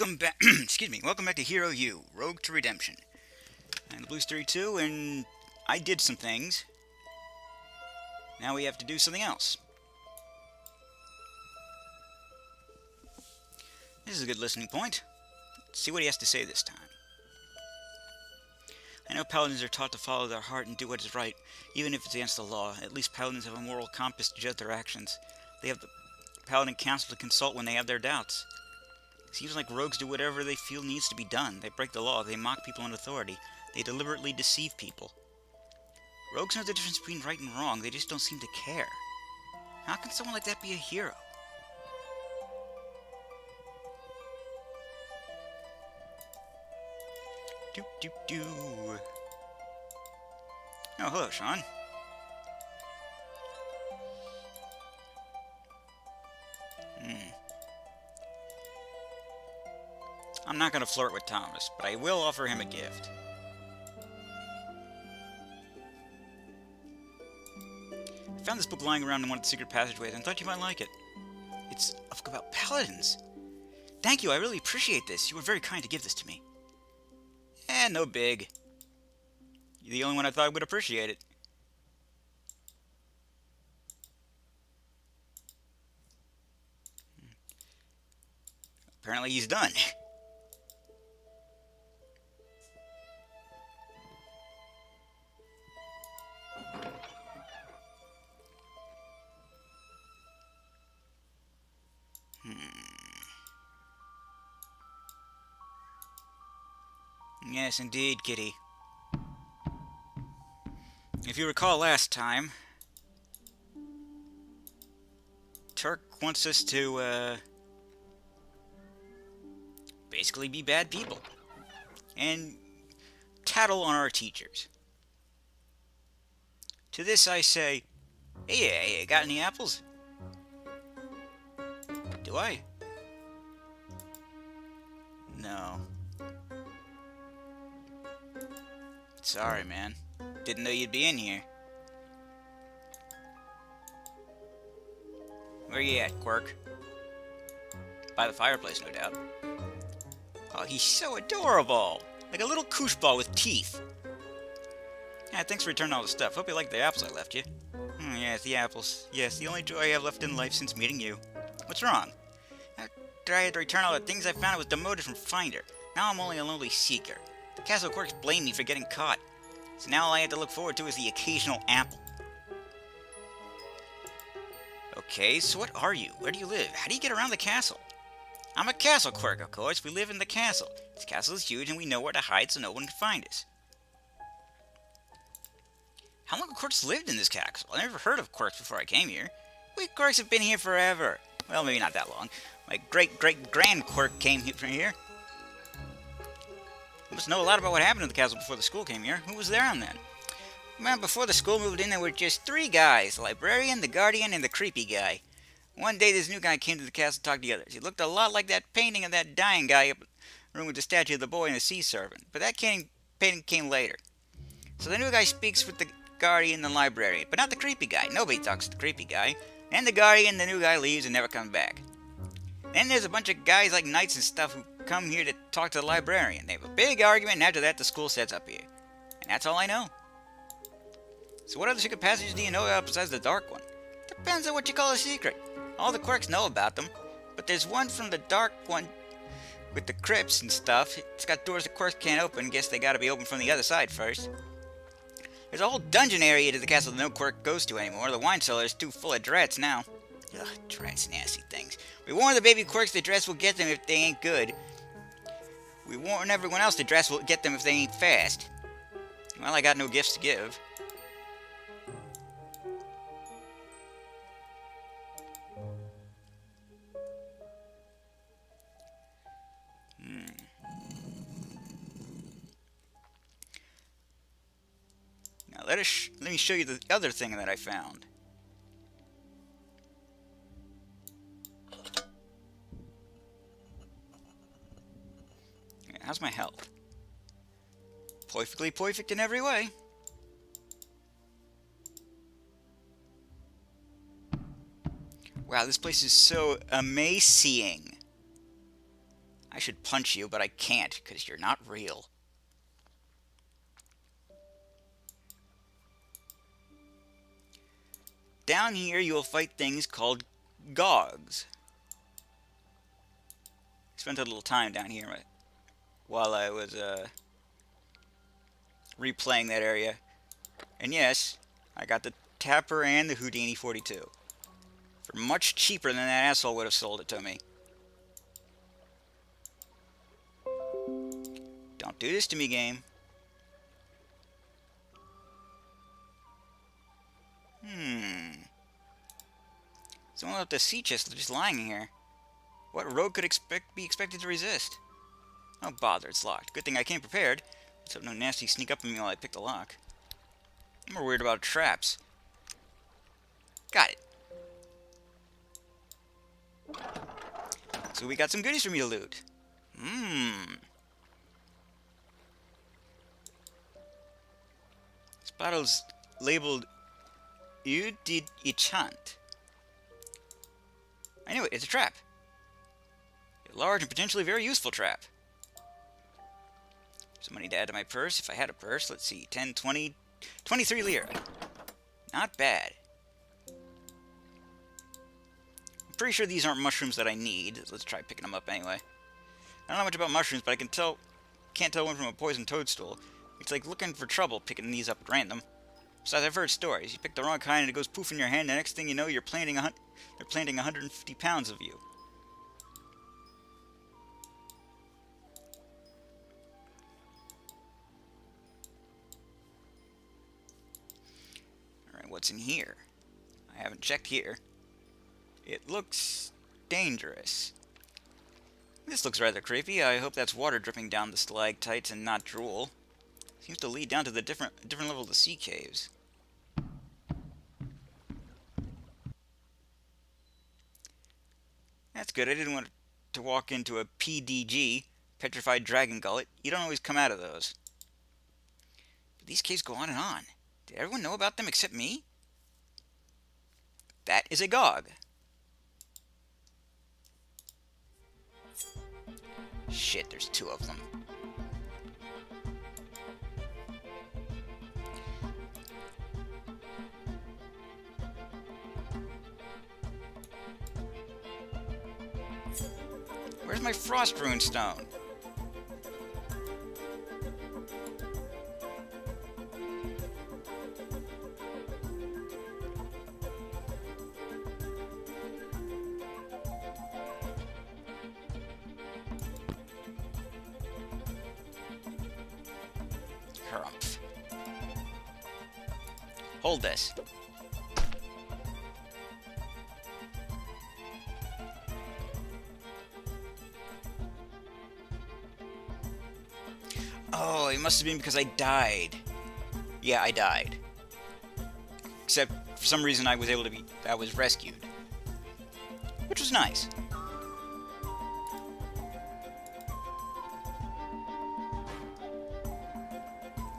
welcome back. Excuse me. Welcome back to Hero U, Rogue to Redemption. I'm the Blues 32, and I did some things. Now we have to do something else. This is a good listening point. Let's see what he has to say this time. I know paladins are taught to follow their heart and do what is right, even if it's against the law. At least paladins have a moral compass to judge their actions. They have the paladin council to consult when they have their doubts. Seems like rogues do whatever they feel needs to be done. They break the law, they mock people in authority, they deliberately deceive people. Rogues know the difference between right and wrong, they just don't seem to care. How can someone like that be a hero? Doop doop doo. Oh, hello, Sean. I'm not going to flirt with Thomas, but I will offer him a gift. I found this book lying around in one of the secret passageways and thought you might like it. It's a book about paladins. Thank you, I really appreciate this. You were very kind to give this to me. No big. You're the only one I thought would appreciate it. Apparently he's done. Yes, indeed, Kitty. If you recall last time, Turk wants us to, basically be bad people. And tattle on our teachers. To this I say, hey, got any apples? Do I? No. Sorry, man. Didn't know you'd be in here. Where you at, Quirk? By the fireplace, no doubt. Oh, he's so adorable! Like a little koosh ball with teeth. Yeah, thanks for returning all the stuff. Hope you like the apples I left you. Yes, the apples. Yes, the only joy I have left in life since meeting you. What's wrong? After I had to return all the things I found, I was demoted from finder. Now I'm only a lonely seeker. The castle clerks blame me for getting caught. So now all I have to look forward to is the occasional apple. Okay, so what are you? Where do you live? How do you get around the castle? I'm a castle clerk, of course. We live in the castle. This castle is huge and we know where to hide so no one can find us. How long have clerks lived in this castle? I never heard of clerks before I came here. We clerks have been here forever. Well, maybe not that long. My great-great-grand clerk came from here. You must know a lot about what happened in the castle before the school came here. Who was there on then? Well, before the school moved in, there were just 3 guys. The librarian, the guardian, and the creepy guy. One day, this new guy came to the castle to talk to the others. He looked a lot like that painting of that dying guy up in the room with the statue of the boy and the sea servant. But that painting came later. So the new guy speaks with the guardian and the librarian, but not the creepy guy. Nobody talks to the creepy guy. And the guardian, the new guy, leaves and never comes back. Then there's a bunch of guys like knights and stuff who come here to talk to the librarian. They have a big argument, and after that, the school sets up here. And that's all I know. So what other secret passages do you know about besides the dark one? Depends on what you call a secret. All the clerks know about them, but there's one from the dark one with the crypts and stuff. It's got doors the clerks can't open. Guess they gotta be opened from the other side first. There's a whole dungeon area to the castle that no clerk goes to anymore. The wine cellar is too full of drats now. Ugh, drats, nasty things. We warn the baby clerks the drats will get them if they ain't good. We warn everyone else the drats will get them if they ain't fast. Well, I got no gifts to give. Now let me show you the other thing that I found. How's my health? Perfectly perfect in every way. Wow, this place is so amazing. I should punch you, but I can't, because you're not real. Down here, you will fight things called Gogs. I spent a little time down here while I was replaying that area. And yes, I got the Tapper and the Houdini 42. For much cheaper than that asshole would have sold it to me. Don't do this to me, game. Someone left a sea chest just lying here. What rogue could be expected to resist? Oh, bother, it's locked. Good thing I came prepared. Let's hope no nasty sneak up on me while I pick the lock. I'm more worried about traps. Got it. So we got some goodies for me to loot. This bottle's labeled Eau de Ichant. I knew it, it's a trap. A large and potentially very useful trap. Some money to add to my purse, if I had a purse. Let's see, 10, 20, 23 lira. Not bad. I'm pretty sure these aren't mushrooms that I need. Let's try picking them up anyway. I don't know much about mushrooms, but I can't tell one from a poisoned toadstool. It's like looking for trouble picking these up at random. Besides, I've heard stories. You pick the wrong kind and it goes poof in your hand, the next thing you know, they're planting 150 pounds of you. Alright, what's in here? I haven't checked here. It looks dangerous. This looks rather creepy. I hope that's water dripping down the stalactites and not drool. Seems to lead down to the different level of the sea caves. That's good. I didn't want to walk into a PDG, Petrified Dragon Gullet. You don't always come out of those. But these caves go on and on. Did everyone know about them except me? That is a Gog. Shit, there's two of them. Where's my Frost Rune Stone? Harumph. Hold this. Oh, it must have been because I died. Yeah, I died. Except, for some reason, I was rescued. Which was nice.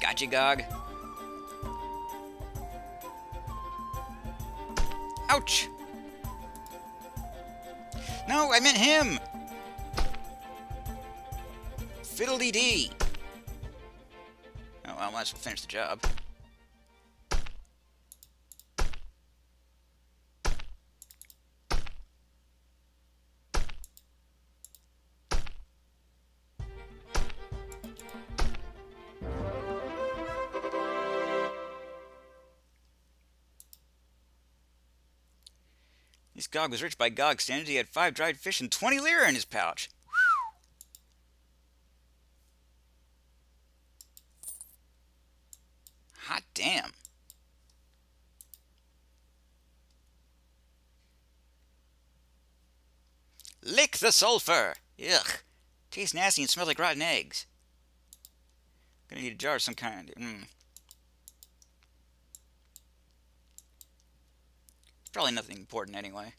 Gotcha, Gog. Ouch! No, I meant him! Fiddle-dee-dee! Oh, well, might as well finish the job. This Gog was rich by Gog standards. He had 5 dried fish and 20 lira in his pouch. Hot damn. Lick the sulfur! Ugh. Tastes nasty and smells like rotten eggs. Gonna need a jar of some kind. Probably nothing important anyway.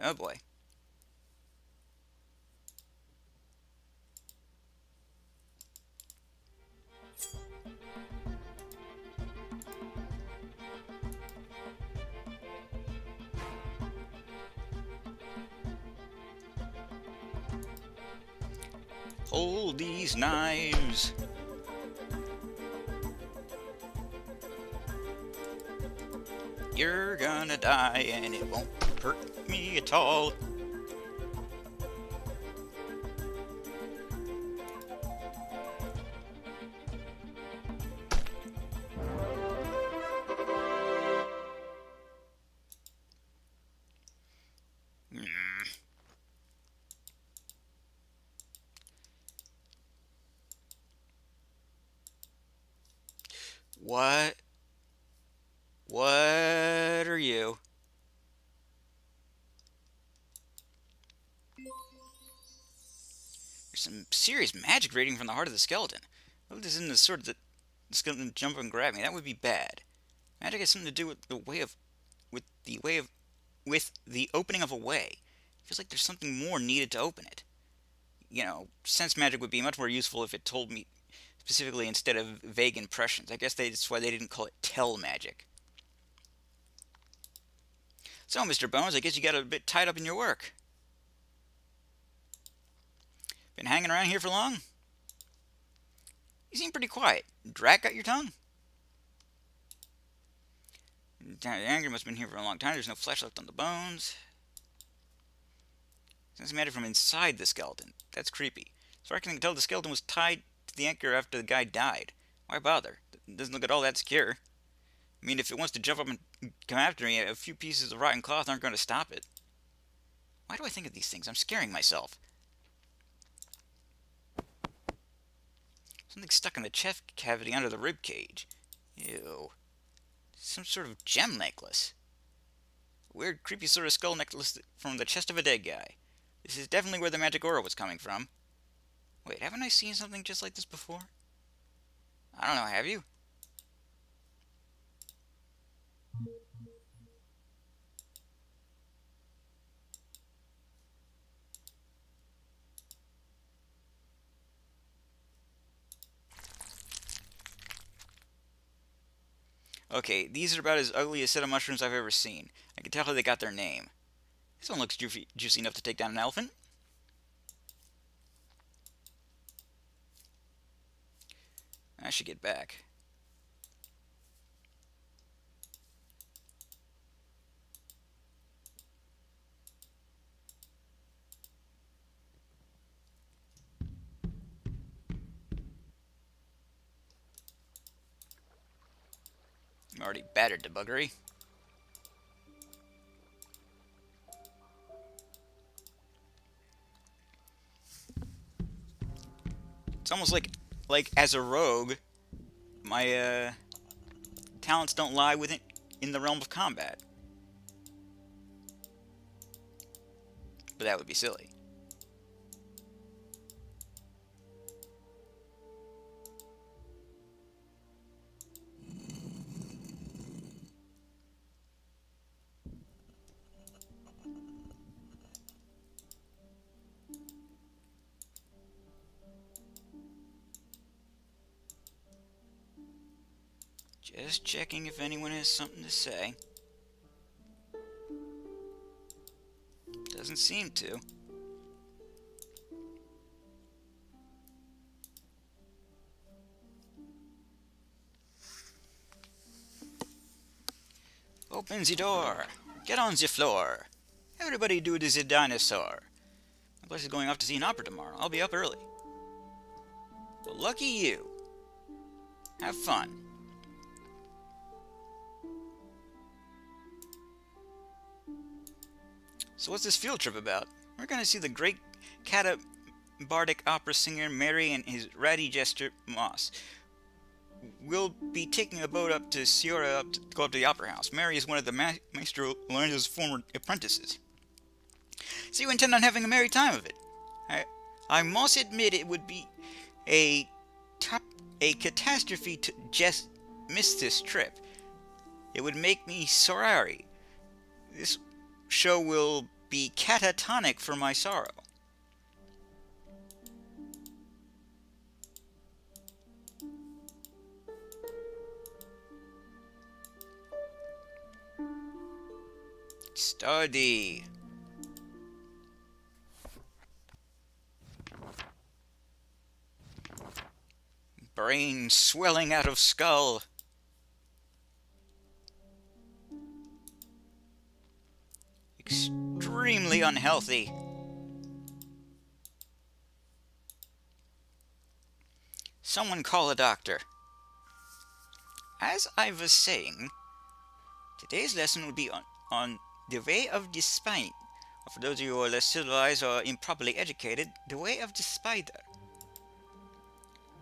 Oh boy. Hold these knives. You're gonna die and it won't hurt me at all. What? What are you? There's some serious magic radiating from the heart of the skeleton. What this isn't the sort that the skeleton jump and grab me. That would be bad. Magic has something to do with the way of, with the way of, with the opening of a way. It feels like there's something more needed to open it. You know, sense magic would be much more useful if it told me specifically instead of vague impressions. I guess that's why they didn't call it tell magic. So, Mr. Bones, I guess you got a bit tied up in your work. Been hanging around here for long? You seem pretty quiet. Drat got your tongue? The anger must have been here for a long time. There's no flesh left on the bones. Sense magic from inside the skeleton. That's creepy. So I can tell the skeleton was tied to the anchor after the guy died. Why bother? It doesn't look at all that secure. I mean, if it wants to jump up and come after me, a few pieces of rotten cloth aren't going to stop it. Why do I think of these things? I'm scaring myself. Something stuck in the chest cavity under the rib cage. Ew. Some sort of gem necklace. Weird, creepy sort of skull necklace from the chest of a dead guy. This is definitely where the magic aura was coming from. Wait, haven't I seen something just like this before? I don't know, have you? Okay, these are about as ugly a set of mushrooms I've ever seen. I can tell how they got their name. This one looks juicy enough to take down an elephant. I should get back. I'm already battered to buggery. It's almost like as a rogue, my talents don't lie within in the realm of combat. But that would be silly. Just checking if anyone has something to say. Doesn't seem to. Open the door. Get on the floor. Everybody do the dinosaur. My place is going off to see an opera tomorrow. I'll be up early. Well, lucky you. Have fun. So what's this field trip about? We're going to see the great catabardic opera singer Mary and his ratty jester Moss. We'll be taking a boat up to Sierra to go up to the opera house. Mary is one of the Maestro Lorenzo's former apprentices. So you intend on having a merry time of it. I must admit it would be a catastrophe to just miss this trip. It would make me sorry. This show will be catatonic for my sorrow. Study. Brain swelling out of skull. Extremely unhealthy. Someone call a doctor. As I was saying, today's lesson will be on the way of the spider. For those of you who are less civilized or improperly educated, the way of the spider.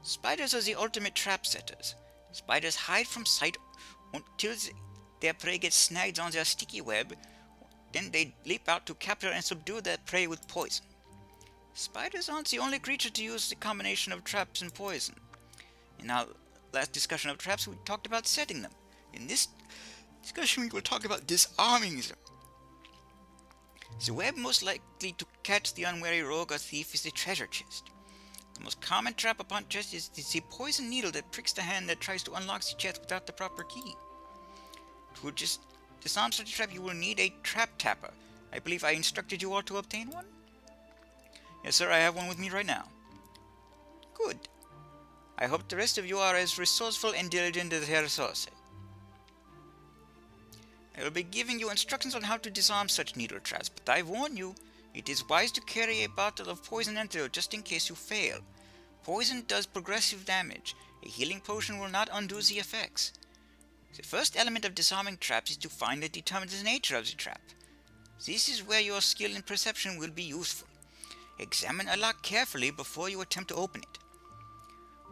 Spiders are the ultimate trap setters. Spiders hide from sight until their prey gets snagged on their sticky web. Then they leap out to capture and subdue their prey with poison. Spiders aren't the only creature to use the combination of traps and poison. In our last discussion of traps, we talked about setting them. In this discussion, we will talk about disarming them. The web most likely to catch the unwary rogue or thief is the treasure chest. The most common trap upon chest is the poison needle that pricks the hand that tries to unlock the chest without the proper key. To just disarm such a trap, you will need a trap tapper. I believe I instructed you all to obtain one? Yes, sir, I have one with me right now. Good. I hope the rest of you are as resourceful and diligent as Herr Sauce. I will be giving you instructions on how to disarm such needle traps, but I warn you, it is wise to carry a bottle of poison antidote just in case you fail. Poison does progressive damage. A healing potion will not undo the effects. The first element of disarming traps is to find and determine the nature of the trap. This is where your skill in perception will be useful. Examine a lock carefully before you attempt to open it.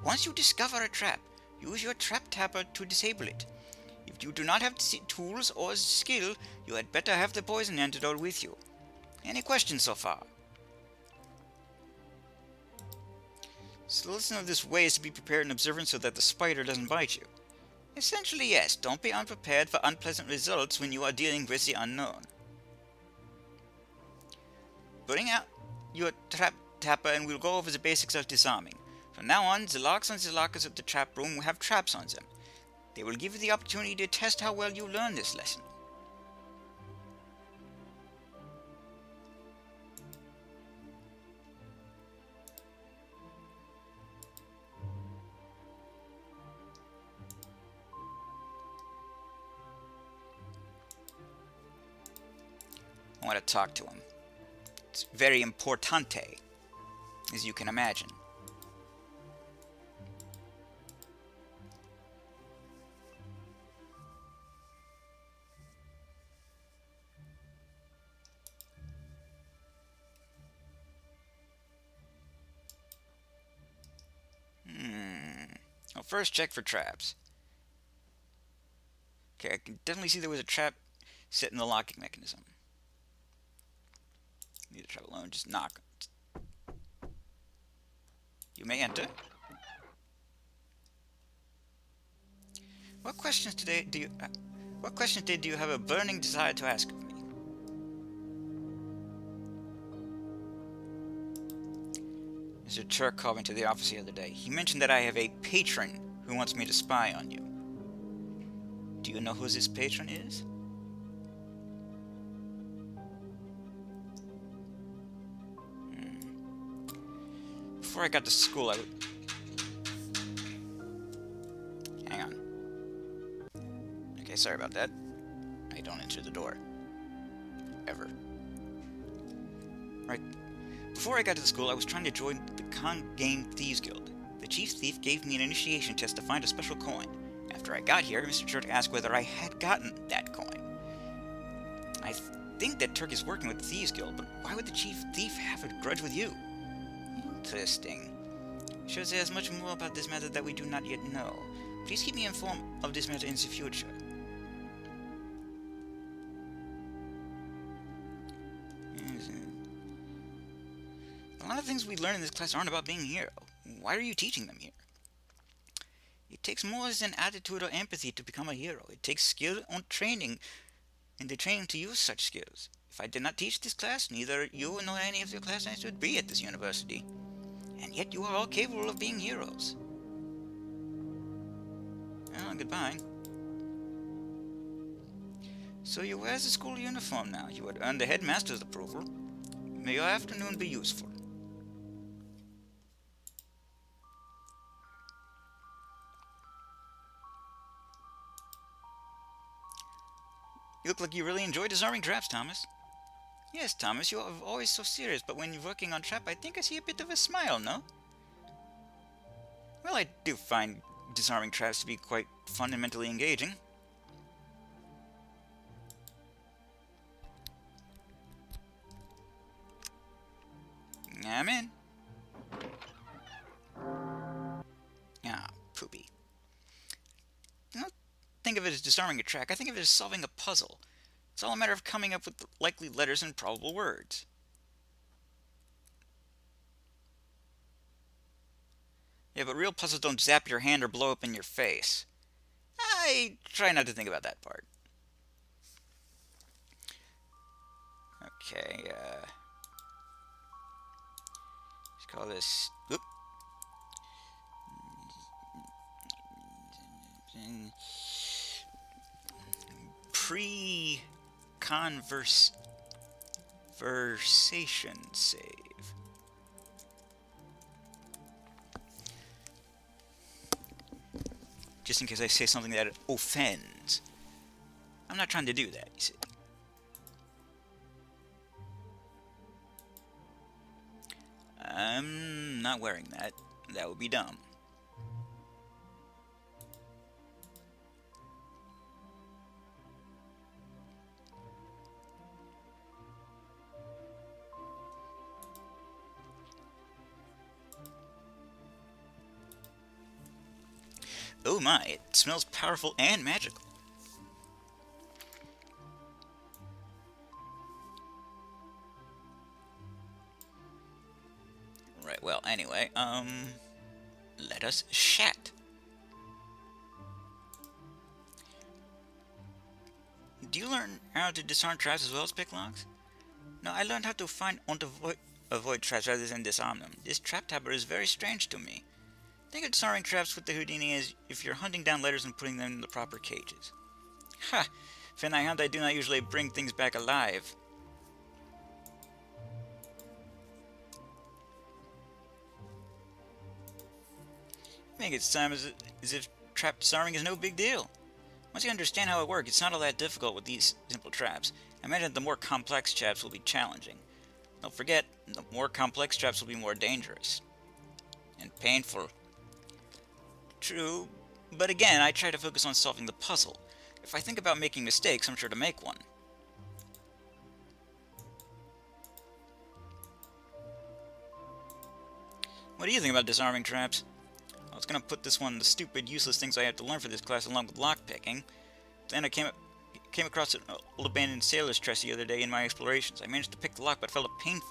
Once you discover a trap, use your trap tapper to disable it. If you do not have tools or skill, you had better have the poison antidote with you. Any questions so far? So the lesson of this way is to be prepared and observant so that the spider doesn't bite you. Essentially, yes, don't be unprepared for unpleasant results when you are dealing with the unknown. Bring out your trap tapper and we'll go over the basics of disarming. From now on, the locks on the lockers of the trap room will have traps on them. They will give you the opportunity to test how well you learn this lesson. I want to talk to him. It's very importante, as you can imagine. Well, first check for traps. Okay, I can definitely see there was a trap set in the locking mechanism. Need a trap alone, just knock. You may enter. What questions today do you have a burning desire to ask of me? Mr. Turk called me to the office the other day. He mentioned that I have a patron who wants me to spy on you. Do you know who this patron is? Before I got to school, I would... Hang on. Okay, sorry about that. I don't enter the door. Ever. Right. Before I got to the school, I was trying to join the Con Game Thieves Guild. The chief thief gave me an initiation test to find a special coin. After I got here, Mr. Turk asked whether I had gotten that coin. I think that Turk is working with the Thieves Guild, but why would the chief thief have a grudge with you? Interesting. Sure there's much more about this matter that we do not yet know. Please keep me informed of this matter in the future. A lot of things we learn in this class aren't about being a hero. Why are you teaching them here? It takes more than attitude or empathy to become a hero. It takes skill and training, and the training to use such skills. If I did not teach this class, neither you nor any of your classmates would be at this university. And yet you are all capable of being heroes. Well, goodbye. So you wear the school uniform now. You had earned the headmaster's approval. May your afternoon be useful. You look like you really enjoy disarming traps, Thomas. Yes, Thomas, you are always so serious, but when you're working on trap, I think I see a bit of a smile, no? Well, I do find disarming traps to be quite fun and mentally engaging. I'm in. Ah, poopy. I don't think of it as disarming a track, I think of it as solving a puzzle. It's all a matter of coming up with likely letters and probable words. Yeah, but real puzzles don't zap your hand or blow up in your face. I try not to think about that part. Okay, let's call this... Oop. Pre-conversation save. Just in case I say something that offends. I'm not trying to do that, you see. I'm not wearing that. That would be dumb. Oh my, it smells powerful and magical. Right, well, anyway, let us chat. Do you learn how to disarm traps as well as pick locks? No, I learned how to find and avoid traps rather than disarm them. This trap tapper is very strange to me. Think of disarming traps with the Houdini as if you're hunting down letters and putting them in the proper cages. Ha! When I hunt, I do not usually bring things back alive. Make it sound as if trap disarming is no big deal. Once you understand how it works, it's not all that difficult with these simple traps. I imagine the more complex traps will be challenging. Don't forget, the more complex traps will be more dangerous. And painful. True, but again, I try to focus on solving the puzzle. If I think about making mistakes, I'm sure to make one. What do you think about disarming traps? I was gonna put this one, the stupid, useless things I have to learn for this class along with lockpicking. Then I came across an old abandoned sailor's chest the other day in my explorations. I managed to pick the lock, but felt a pain in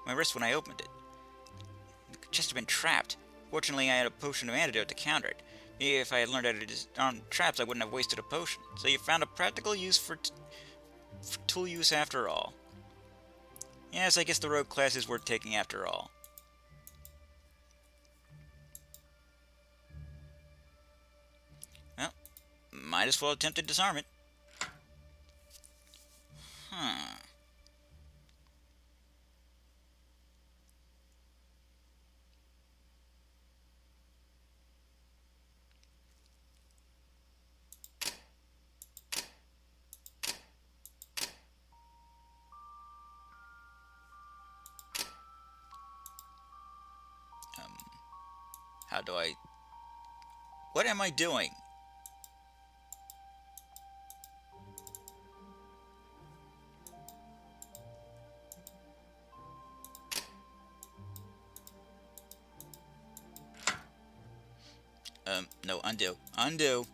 my wrist when I opened it. The chest had been trapped. Fortunately, I had a potion of antidote to counter it. Maybe if I had learned how to disarm traps, I wouldn't have wasted a potion. So you found a practical use for tool use after all. Yes, I guess the rogue class is worth taking after all. Well, might as well attempt to disarm it. Huh. How do I... What am I doing? No, undo. Undo.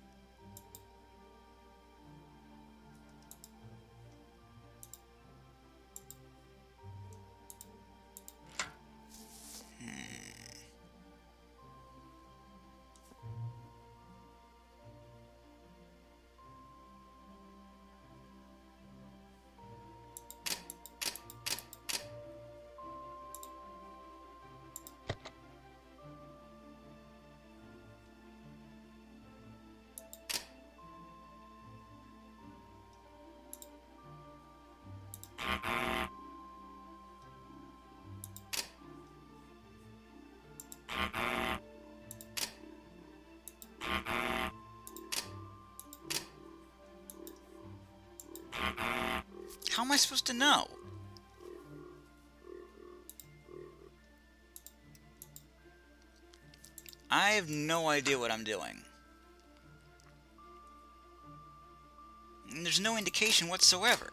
How am I supposed to know? I have no idea what I'm doing. And there's no indication whatsoever.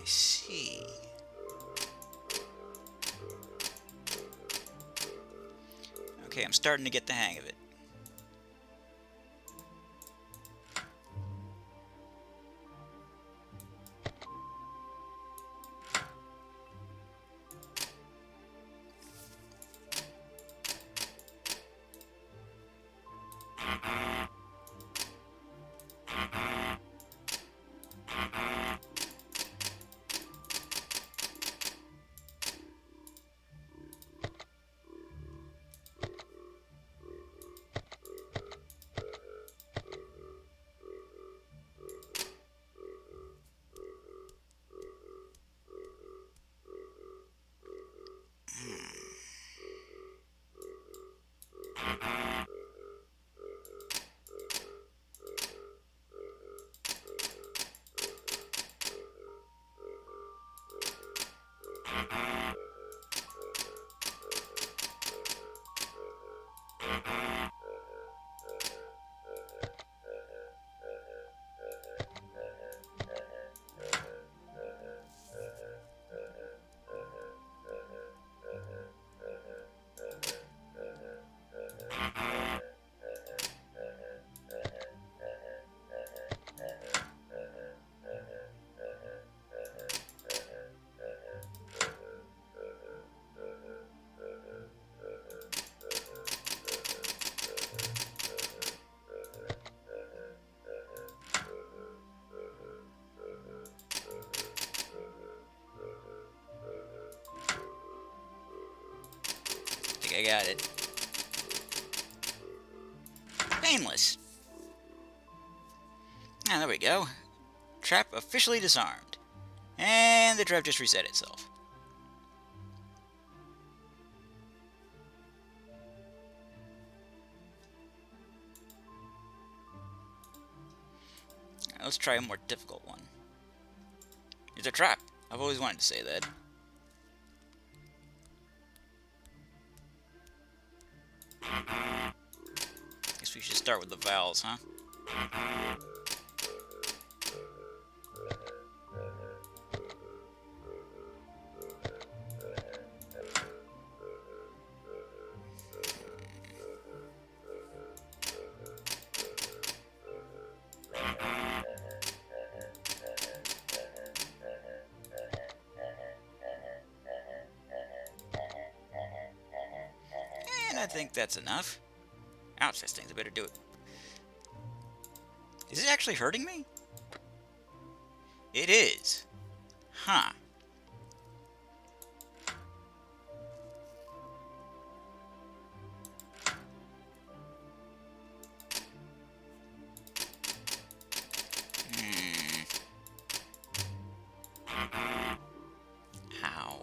I see. Okay, I'm starting to get the hang of it. I think I got it. Painless. Ah, there we go. Trap officially disarmed. And the trap just reset itself. Let's try a more difficult one. It's a trap. I've always wanted to say that. Guess we should start with the vowels, huh? And I think that's enough. Ouch, this thing's better do it. Is it actually hurting me? It is. Huh. How?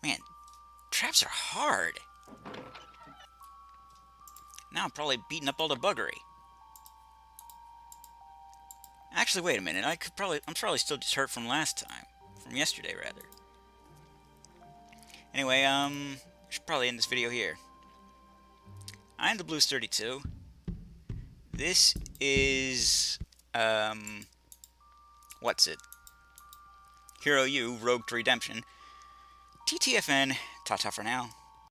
Man, traps are hard. Now I'm probably beating up all the buggery. Actually, wait a minute. I'm probably still just hurt from last time. From yesterday, rather. Anyway, I should probably end this video here. I'm the Blues 32. This is, what's it? Hero U, Rogue to Redemption. TTFN, ta-ta for now.